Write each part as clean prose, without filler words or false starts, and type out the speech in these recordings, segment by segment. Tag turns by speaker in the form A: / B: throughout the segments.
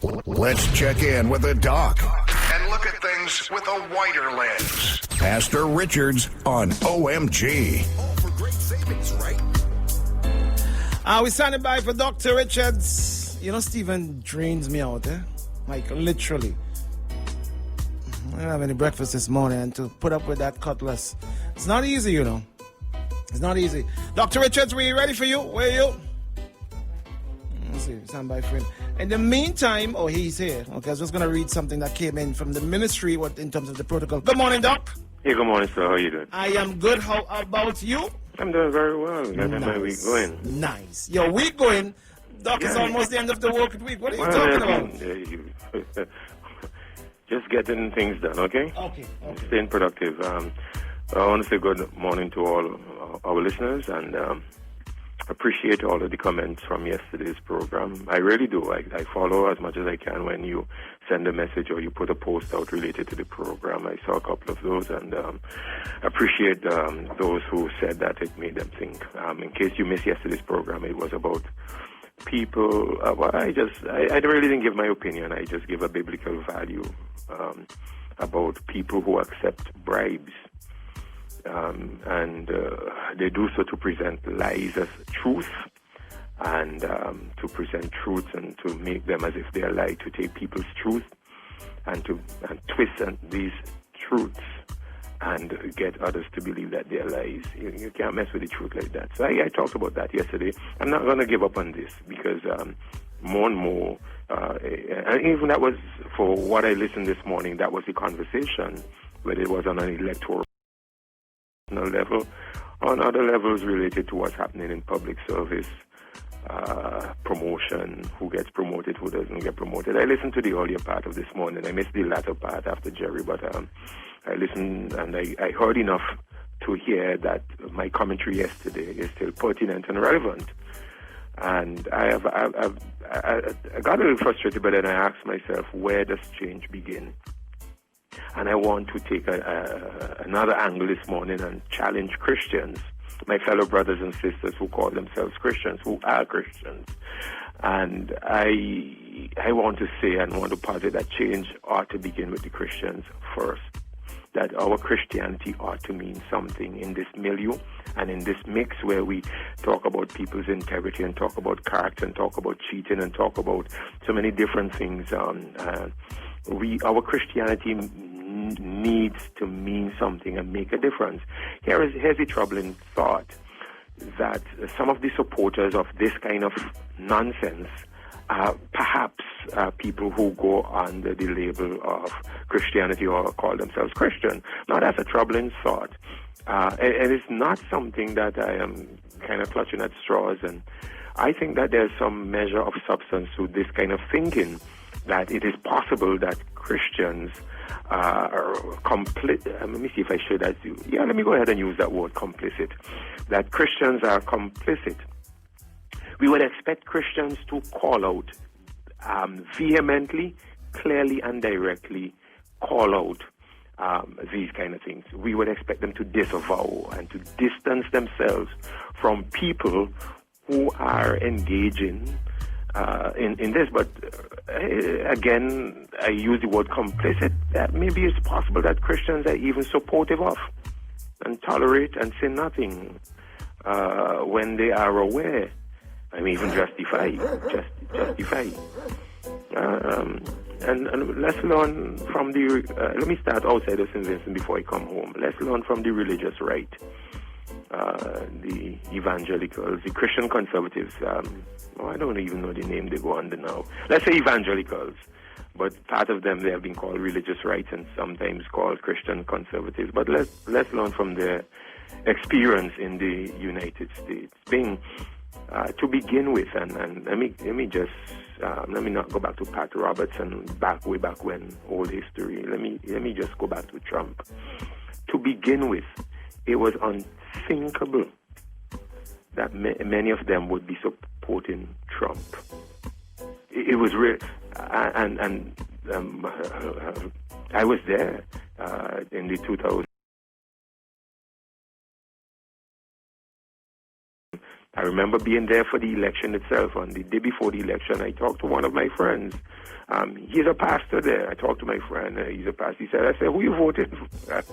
A: Let's check in with the doc and look at things with a wider lens. Pastor Richards on OMG.
B: All for great savings, right?
C: We're standing by for Dr. Richards. You know, Stephen drains me out, eh? Like, literally. I didn't have any breakfast this morning, and to put up with that cutlass, it's not easy, you know. It's not easy. Dr. Richards, we ready for you? Where are you? Let's see, stand by friend. In the meantime, he's here. Okay, I was just going to read something that came in from the ministry in terms of the protocol. Good morning, Doc.
D: Hey, good morning, sir. How are you doing?
C: I am good. How about you?
D: I'm doing very well. How's my week going?
C: Nice. Your week going? Doc, it's almost the end of the work week. What are you talking about?
D: Just getting things done, okay?
C: Okay.
D: Staying productive. I want to say good morning to all our listeners and appreciate all of the comments from yesterday's program. I really do. I follow as much as I can when you send a message or you put a post out related to the program. I saw a couple of those and appreciate those who said that it made them think. In case you missed yesterday's program, it was about people. I really didn't give my opinion. I just give a biblical value about people who accept bribes. And they do so to present lies as truth and to present truths and to make them as if they are lies, to take people's truth and twist these truths and get others to believe that they are lies. You can't mess with the truth like that. So I talked about that yesterday. I'm not going to give up on this because more and more, and even that was for what I listened this morning, that was the conversation, whether it was on an electoral level, on other levels related to what's happening in public service, promotion, who gets promoted, who doesn't get promoted. I listened to the earlier part of this morning. I missed the latter part after Jerry, but I listened and I heard enough to hear that my commentary yesterday is still pertinent and relevant. And I got a little frustrated, but then I asked myself, where does change begin? And I want to take another angle this morning and challenge Christians, my fellow brothers and sisters who call themselves Christians, who are Christians. And I want to say and want to posit that change ought to begin with the Christians first. That our Christianity ought to mean something in this milieu and in this mix where we talk about people's integrity and talk about character and talk about cheating and talk about so many different things. Our Christianity needs to mean something and make a difference. Here's a troubling thought, that some of the supporters of this kind of nonsense are perhaps people who go under the label of Christianity or call themselves Christian. Now, that's a troubling thought. It is not something that I am kind of clutching at straws, and I think that there's some measure of substance to this kind of thinking, that it is possible that Christians are complicit. Let me see if I should. Let me go ahead and use that word, complicit. That Christians are complicit. We would expect Christians to call out vehemently, clearly, and directly call out these kind of things. We would expect them to disavow and to distance themselves from people who are engaging in this. But again, I use the word complicit. That maybe it's possible that Christians are even supportive of and tolerate and say nothing when they are aware. I mean, even justify. And let's learn from let me start outside of St. Vincent before I come home. Let's learn from the religious right. The evangelicals, the Christian conservatives, I don't even know the name they go under now. Let's say evangelicals, but part of them, they have been called religious rights and sometimes called Christian conservatives. But let's learn from their experience in the United States. To begin with, and let me not go back to Pat Roberts and way back when, old history. Let me just go back to Trump. To begin with, it was unthinkable that many of them would be supporting Trump. It was real, and I was there in the 2000. I remember being there for the election itself. On the day before the election, I talked to one of my friends. He's a pastor there. I talked to my friend. He's a pastor. He said, I said, who you voted for?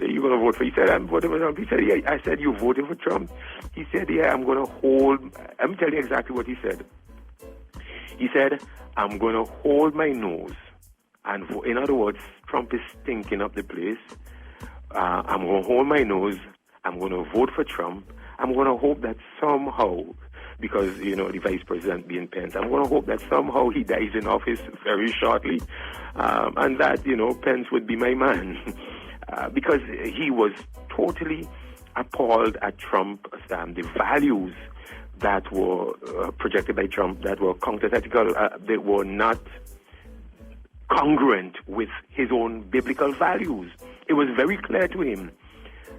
D: You going to vote for? He said, I'm voting for Trump. He said, yeah. I said, you voted for Trump? He said, yeah, I'm going to hold. Let me tell you exactly what he said. He said, I'm going to hold my nose. And in other words, Trump is stinking up the place. I'm going to hold my nose. I'm going to vote for Trump. I'm going to hope that somehow, because, the vice president being Pence, I'm going to hope that somehow he dies in office very shortly, and that, Pence would be my man. Because he was totally appalled at Trump, the values that were projected by Trump that were counterthetical, they were not congruent with his own biblical values. It was very clear to him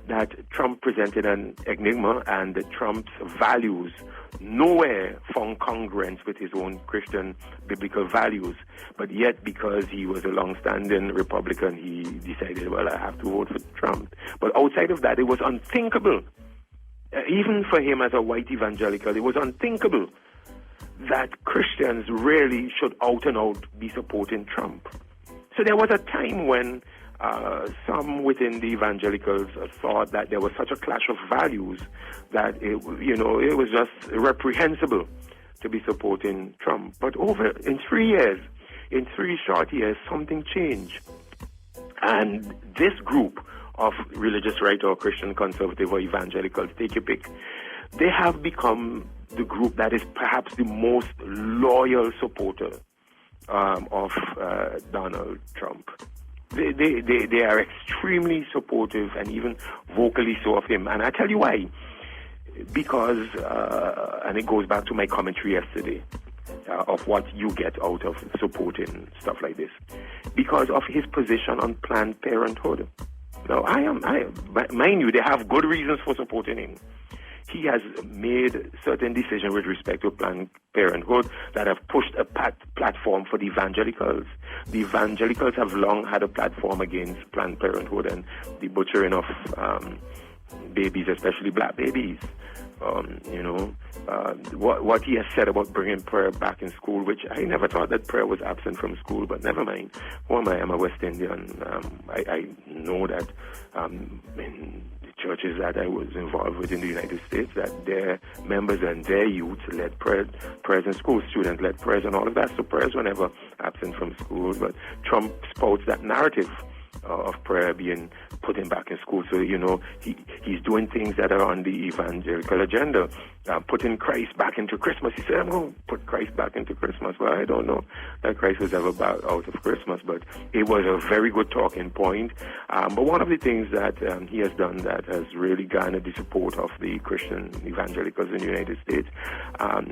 D: that Trump presented an enigma, and that Trump's values nowhere found congruence with his own Christian biblical values. But yet, because he was a long-standing Republican, he decided, well, I have to vote for Trump. But outside of that, it was unthinkable. Even for him as a white evangelical, it was unthinkable that Christians really should out and out be supporting Trump. So there was a time when some within the evangelicals thought that there was such a clash of values that it was just reprehensible to be supporting Trump. But in 3 short years, something changed. And this group of religious right or Christian conservative or evangelicals, take your pick, they have become the group that is perhaps the most loyal supporter of Donald Trump. They are extremely supportive and even vocally so of him. And I tell you why. Because, and it goes back to my commentary yesterday, of what you get out of supporting stuff like this. Because of his position on Planned Parenthood. Now, mind you, they have good reasons for supporting him. He has made certain decisions with respect to Planned Parenthood that have pushed a platform for the evangelicals. The evangelicals have long had a platform against Planned Parenthood and the butchering of babies, especially black babies. What he has said about bringing prayer back in school, which I never thought that prayer was absent from school, but never mind. Who am I? I'm a West Indian. I know that in the churches that I was involved with in the United States, that their members and their youth led prayers in school, student-led prayers and all of that. So prayers were never absent from school, but Trump spouts that narrative of prayer being put him back in school. So, he's doing things that are on the evangelical agenda, putting Christ back into Christmas. He said, I'm going to put Christ back into Christmas. Well, I don't know that Christ was ever back out of Christmas, but it was a very good talking point. But one of the things that he has done that has really garnered the support of the Christian evangelicals in the United States,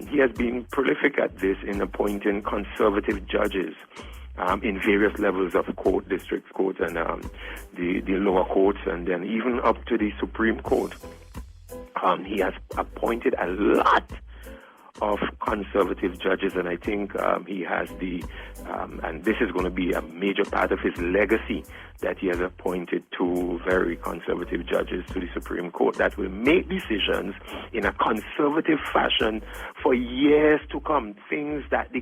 D: he has been prolific at this in appointing conservative judges in various levels of court, district courts, and the lower courts, and then even up to the Supreme Court. He has appointed a lot of conservative judges, and I think he has and this is going to be a major part of his legacy, that he has appointed 2 very conservative judges to the Supreme Court that will make decisions in a conservative fashion for years to come. Things that the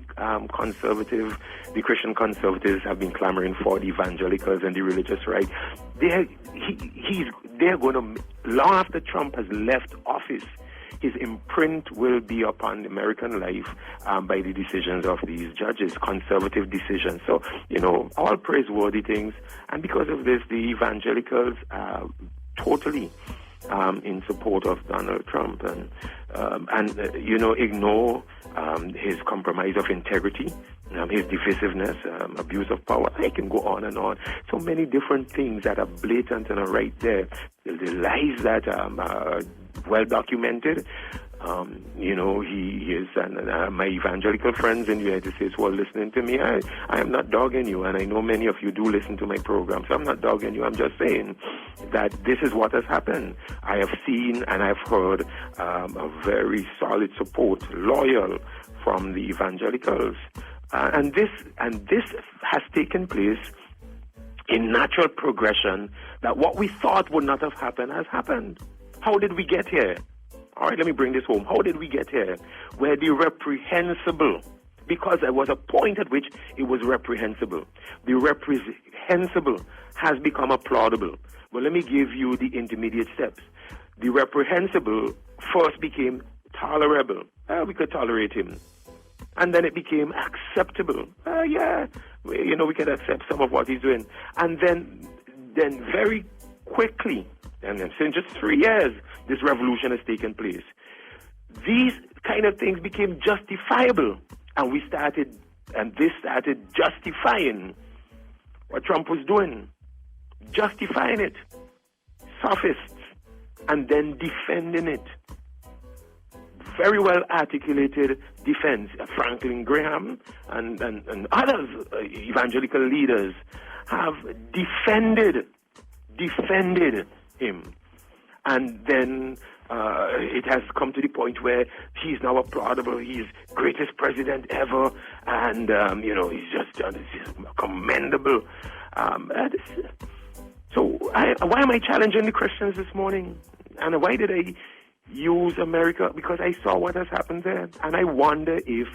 D: Christian conservatives have been clamoring for, the evangelicals and the religious right. They're going to, long after Trump has left office, his imprint will be upon American life by the decisions of these judges, conservative decisions. So, all praiseworthy things. And because of this, the evangelicals are totally in support of Donald Trump and ignore his compromise of integrity, his divisiveness, abuse of power. I can go on and on. So many different things that are blatant and are right there. The lies that are well documented. He is, and my evangelical friends in the United States who are listening to me, I am not dogging you, and I know many of you do listen to my program, so I'm not dogging you. I'm just saying that this is what has happened. I have seen and I've heard a very solid support, loyal from the evangelicals, and this has taken place in natural progression. That what we thought would not have happened has happened. How did we get here? All right, let me bring this home. How did we get here? Where the reprehensible, because there was a point at which it was reprehensible. The reprehensible has become applaudable. Well, let me give you the intermediate steps. The reprehensible first became tolerable. We could tolerate him. And then it became acceptable. We can accept some of what he's doing. And then very quickly, and then in just 3 years, this revolution has taken place. These kind of things became justifiable. And this started justifying what Trump was doing. Justifying it. Sophists. And then defending it. Very well articulated defense. Franklin Graham and others, evangelical leaders, have defended him. And then it has come to the point where he's now applaudable. He's greatest president ever, and he's just commendable. So why am I challenging the Christians this morning? And why did I use America? Because I saw what has happened there, and I wonder if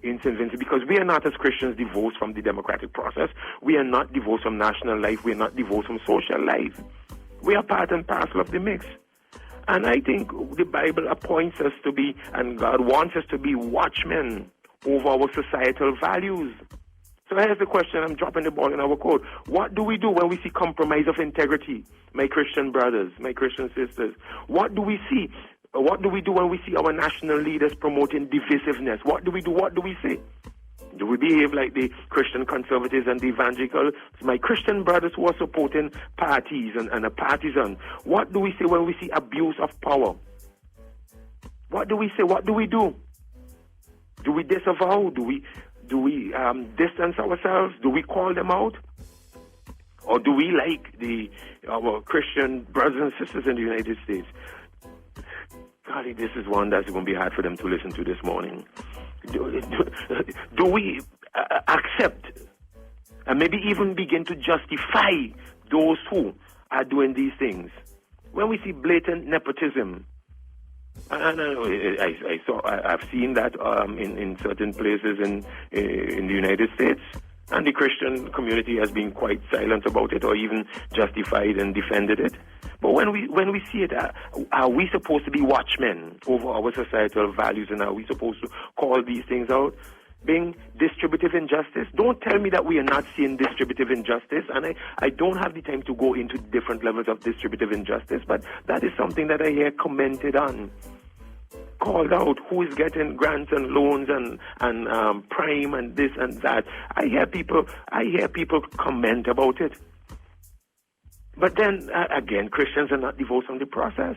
D: in St. Vincent, because we are not as Christians divorced from the democratic process, we are not divorced from national life, we are not divorced from social life. We are part and parcel of the mix. And I think the Bible appoints us to be, and God wants us to be, watchmen over our societal values. So here's the question, I'm dropping the ball in our code. What do we do when we see compromise of integrity? My Christian brothers, my Christian sisters. What do we see? What do we do when we see our national leaders promoting divisiveness? What do we do? What do we say? Do we behave like the Christian conservatives and the evangelical? My Christian brothers who are supporting parties and a partisan. What do we say when we see abuse of power? What do we say? What do we do? Do we disavow? Do we distance ourselves? Do we call them out? Or do we, like our Christian brothers and sisters in the United States? Golly, this is one that's going to be hard for them to listen to this morning. Do we accept and maybe even begin to justify those who are doing these things? When we see blatant nepotism, and I've seen that in certain places in the United States, and the Christian community has been quite silent about it, or even justified and defended it. But when we see it, are we supposed to be watchmen over our societal values, and are we supposed to call these things out? Being distributive injustice? Don't tell me that we are not seeing distributive injustice, and I don't have the time to go into different levels of distributive injustice, but that is something that I hear commented on, called out, who is getting grants and loans and prime and this and that. I hear people comment about it. But then, again, Christians are not divorced from the process.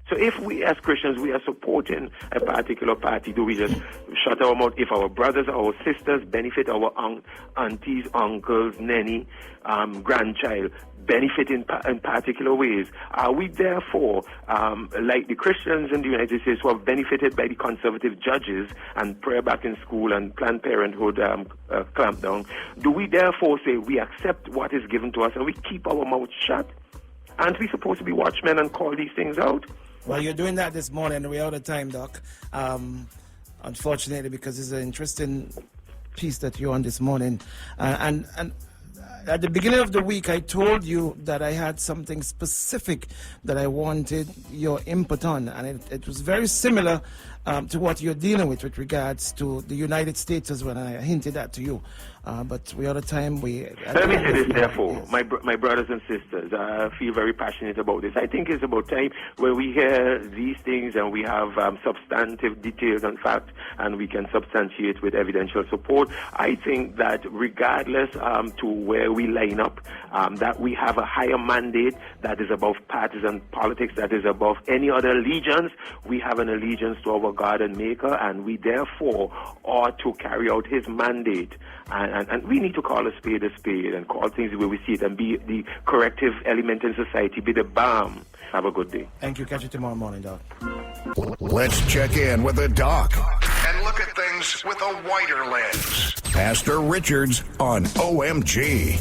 D: So if we, as Christians, we are supporting a particular party, do we just shut our mouth? If our brothers, our sisters benefit, our aunties, uncles, nanny, grandchild, benefit in particular ways, are we therefore, like the Christians in the United States who have benefited by the conservative judges and prayer back in school and Planned Parenthood clampdown, do we therefore say we accept what is given to us and we keep our mouths shut? Aren't we supposed to be watchmen and call these things out?
C: Well, you're doing that this morning. We're out of time, Doc. Unfortunately, because it's an interesting piece that you're on this morning. And at the beginning of the week, I told you that I had something specific that I wanted your input on. And it was very similar to what you're dealing with regards to the United States as well. And I hinted that to you. But we're out of time.
D: Let me say this, therefore, yes. My brothers and sisters, I feel very passionate about this. I think it's about time where we hear these things and we have substantive details and facts, and we can substantiate with evidential support. I think that regardless to where we line up, that we have a higher mandate that is above partisan politics, that is above any other allegiance. We have an allegiance to our God and Maker, and we therefore ought to carry out His mandate. And we need to call a spade and call things the way we see it and be the corrective element in society, be the balm. Have a good day.
C: Thank you. Catch you tomorrow morning, Doc.
A: Let's check in with the Doc and look at things with a wider lens. Pastor Richards on OMG.